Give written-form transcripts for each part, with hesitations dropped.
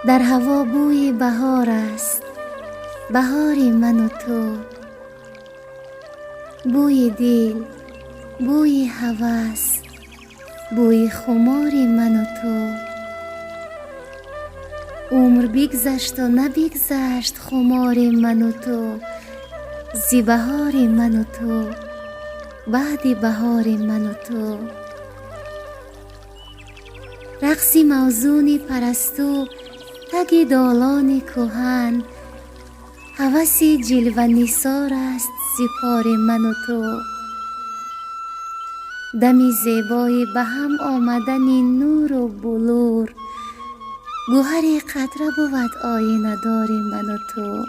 در هوا بوی بهار است، بهار من و تو. بوی دل، بوی هوس، بوی خمار من و تو. عمر بگذشت و نبگذشت خمار من و تو، زی بهار من و تو، بعد بهار من و تو. رقصی موزون پرستو، تگ دالان کهن، هوسی جلوه نثار است زی کار من و تو. دمی زیبای به هم آمدن نور و بلور، گوهر قطره بود آینه دار من و تو.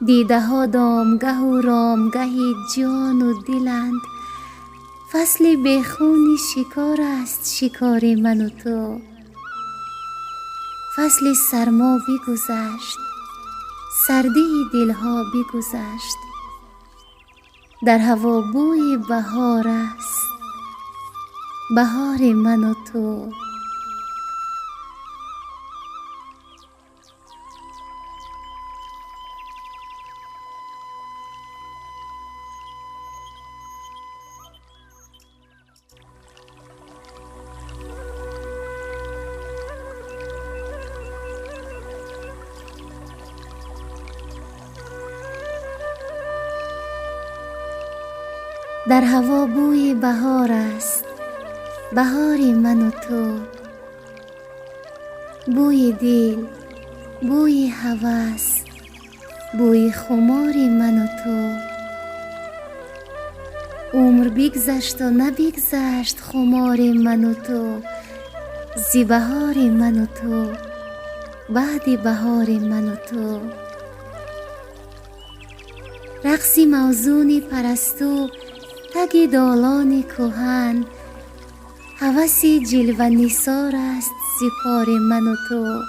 دیده ها دامگه و رامگه جان و دلند، فصل بیخون شکار است شکار من و تو. فصل سرما بگذشت، سردی دلها بگذشت، در هوا بوی بهار است، بهار من و تو. در هوا بوی بهار است، بهار من و تو. بوی دل، بوی هوس، بوی خمار من و تو. عمر بگذشت و نبگذشت خمار من و تو، زی بهار من و تو، بعد بهار من و تو. رقصی موزون پرستو، تگ دالان کهن، هوسی جلوه نثار است زی کار من و تو.